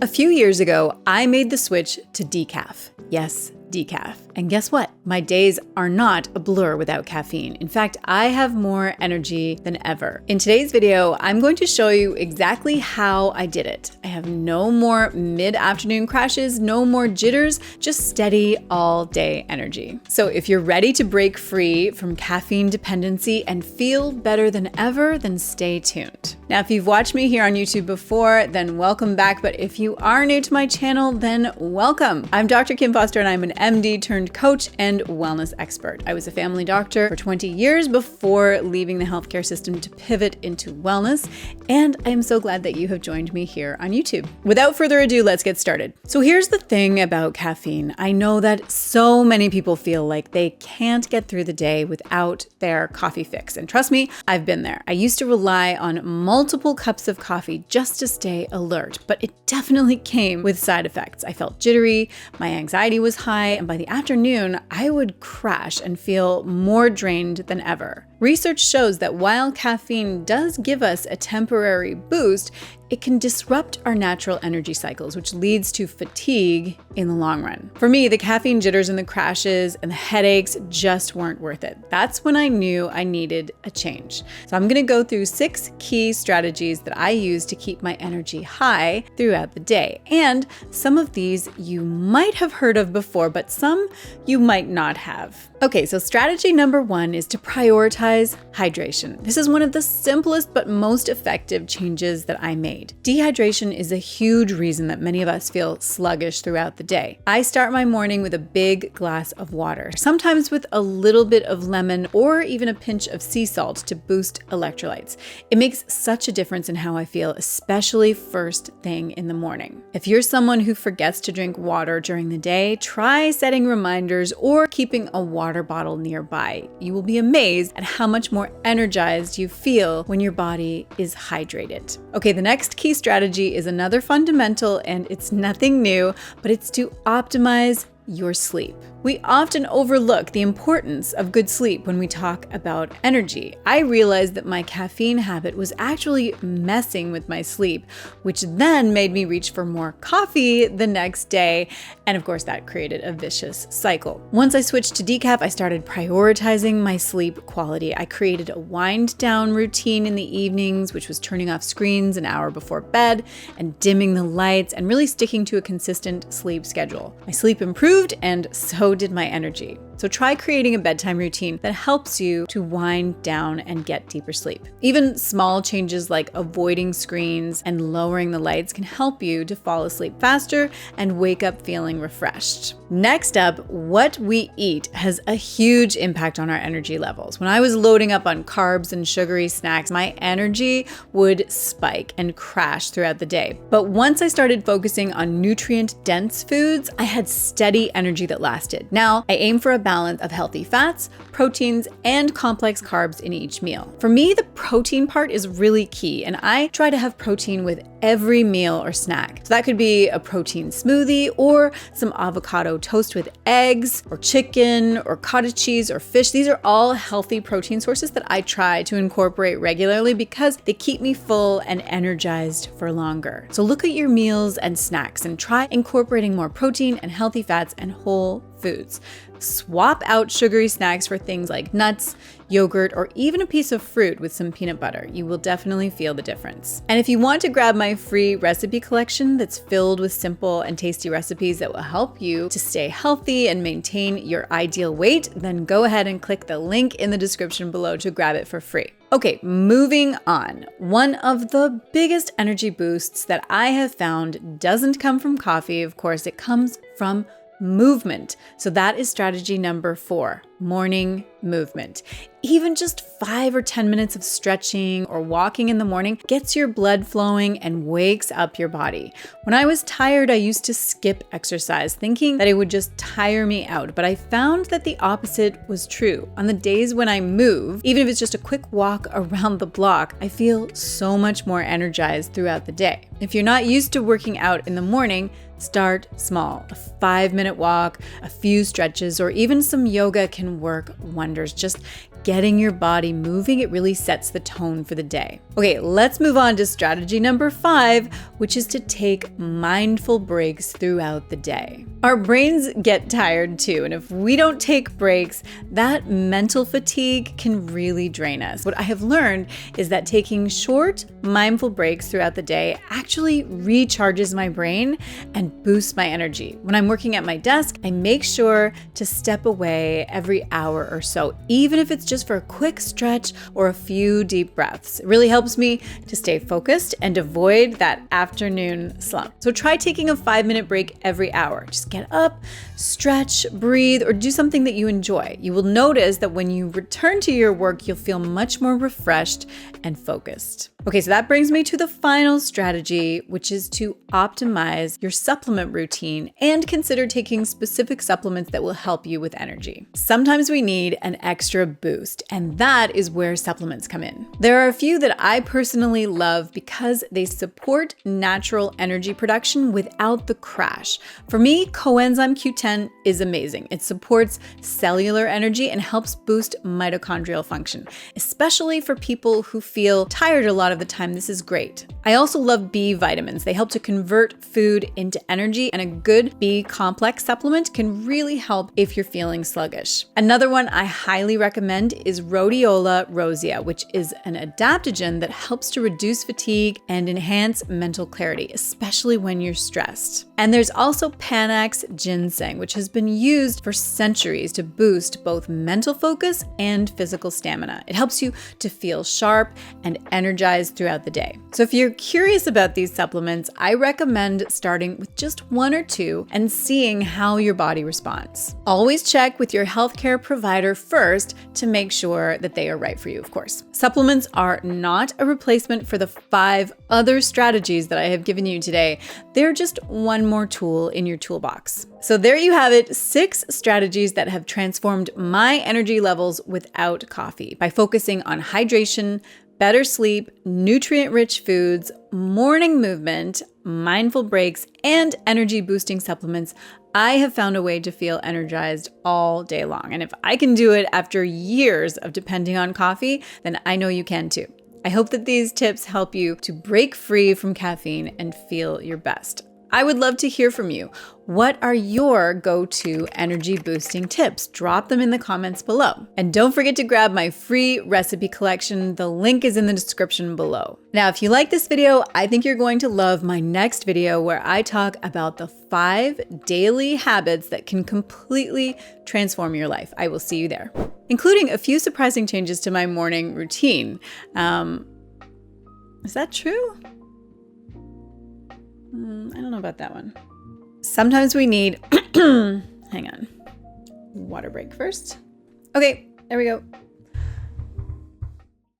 A few years ago, I made the switch to decaf. Yes, decaf. And guess what? My days are not a blur without caffeine. In fact, I have more energy than ever. In today's video, I'm going to show you exactly how I did it. I have no more mid-afternoon crashes, no more jitters, just steady all-day energy. So if you're ready to break free from caffeine dependency and feel better than ever, then stay tuned. Now, if you've watched me here on YouTube before, then welcome back. But if you are new to my channel, then welcome. I'm Dr. Kim Foster and I'm an MD turned coach and wellness expert. I was a family doctor for 20 years before leaving the healthcare system to pivot into wellness. And I am so glad that you have joined me here on YouTube. Without further ado, let's get started. So here's the thing about caffeine. I know that so many people feel like they can't get through the day without their coffee fix. And trust me, I've been there. I used to rely on multiple cups of coffee just to stay alert, but it definitely came with side effects. I felt jittery, my anxiety was high, and by the afternoon, I would crash and feel more drained than ever. Research shows that while caffeine does give us a temporary boost, it can disrupt our natural energy cycles, which leads to fatigue in the long run. For me, the caffeine jitters and the crashes and the headaches just weren't worth it. That's when I knew I needed a change. So I'm gonna go through 6 key strategies that I use to keep my energy high throughout the day. And some of these you might have heard of before, but some you might not have. Okay, so strategy number 1 is to prioritize hydration. This is one of the simplest but most effective changes that I made. Dehydration is a huge reason that many of us feel sluggish throughout the day. I start my morning with a big glass of water, sometimes with a little bit of lemon or even a pinch of sea salt to boost electrolytes. It makes such a difference in how I feel, especially first thing in the morning. If you're someone who forgets to drink water during the day, try setting reminders or keeping a water bottle nearby. You will be amazed at how much more energized you feel when your body is hydrated. Okay, the next key strategy is another fundamental, and it's nothing new, but it's to optimize your sleep. We often overlook the importance of good sleep when we talk about energy. I realized that my caffeine habit was actually messing with my sleep, which then made me reach for more coffee the next day. And of course, that created a vicious cycle. Once I switched to decaf, I started prioritizing my sleep quality. I created a wind down routine in the evenings, which was turning off screens an hour before bed and dimming the lights and really sticking to a consistent sleep schedule. My sleep improved, and so did my energy. So try creating a bedtime routine that helps you to wind down and get deeper sleep. Even small changes like avoiding screens and lowering the lights can help you to fall asleep faster and wake up feeling refreshed. Next up, what we eat has a huge impact on our energy levels. When I was loading up on carbs and sugary snacks, my energy would spike and crash throughout the day. But once I started focusing on nutrient-dense foods, I had steady energy that lasted. Now, I aim for a balance of healthy fats, proteins, and complex carbs in each meal. For me, the protein part is really key, and I try to have protein with every meal or snack. So that could be a protein smoothie or some avocado toast with eggs or chicken or cottage cheese or fish. These are all healthy protein sources that I try to incorporate regularly because they keep me full and energized for longer. So look at your meals and snacks and try incorporating more protein and healthy fats and whole foods. Swap out sugary snacks for things like nuts, yogurt, or even a piece of fruit with some peanut butter. You will definitely feel the difference. And if you want to grab my free recipe collection that's filled with simple and tasty recipes that will help you to stay healthy and maintain your ideal weight, then go ahead and click the link in the description below to grab it for free. Okay, moving on. One of the biggest energy boosts that I have found doesn't come from coffee. Of course, it comes from movement. So that is strategy number 4, morning movement. Even just 5 or 10 minutes of stretching or walking in the morning gets your blood flowing and wakes up your body. When I was tired, I used to skip exercise, thinking that it would just tire me out. But I found that the opposite was true. On the days when I move, even if it's just a quick walk around the block, I feel so much more energized throughout the day. If you're not used to working out in the morning, start small. A 5-minute walk, a few stretches, or even some yoga can can work wonders. Just getting your body moving, it really sets the tone for the day. Okay, let's move on to strategy number 5, which is to take mindful breaks throughout the day. Our brains get tired too, and if we don't take breaks, that mental fatigue can really drain us. What I have learned is that taking short, mindful breaks throughout the day actually recharges my brain and boosts my energy. When I'm working at my desk, I make sure to step away every hour or so, even if it's just for a quick stretch or a few deep breaths. It really helps me to stay focused and avoid that afternoon slump. So try taking a 5-minute break every hour. Just get up, stretch, breathe, or do something that you enjoy. You will notice that when you return to your work, you'll feel much more refreshed and focused. Okay, so that brings me to the final strategy, which is to optimize your supplement routine and consider taking specific supplements that will help you with energy. Sometimes we need an extra boost, and that is where supplements come in. There are a few that I personally love because they support natural energy production without the crash. For me, coenzyme Q10 is amazing. It supports cellular energy and helps boost mitochondrial function, especially for people who feel tired a lot of the time. This is great. I also love B vitamins. They help to convert food into energy, and a good B complex supplement can really help if you're feeling sluggish. Another one I highly recommend is Rhodiola rosea, which is an adaptogen that helps to reduce fatigue and enhance mental clarity, especially when you're stressed. And there's also Panax ginseng, which has been used for centuries to boost both mental focus and physical stamina. It helps you to feel sharp and energized throughout the day. So if you're curious about these supplements, I recommend starting with just 1 or 2 and seeing how your body responds. Always check with your healthcare provider first to make sure that they are right for you, of course. Supplements are not a replacement for the 5 other strategies that I have given you today. They're just one more tool in your toolbox. So there you have it, 6 strategies that have transformed my energy levels without coffee by focusing on hydration, better sleep, nutrient-rich foods, morning movement, mindful breaks, and energy-boosting supplements. I have found a way to feel energized all day long. And if I can do it after years of depending on coffee, then I know you can too. I hope that these tips help you to break free from caffeine and feel your best. I would love to hear from you. What are your go-to energy boosting tips? Drop them in the comments below. And don't forget to grab my free recipe collection. The link is in the description below. Now, if you like this video, I think you're going to love my next video where I talk about the 5 daily habits that can completely transform your life. I will see you there, including a few surprising changes to my morning routine. Is that true? I don't know about that one. Sometimes we need, hang on, water break first. Okay, there we go.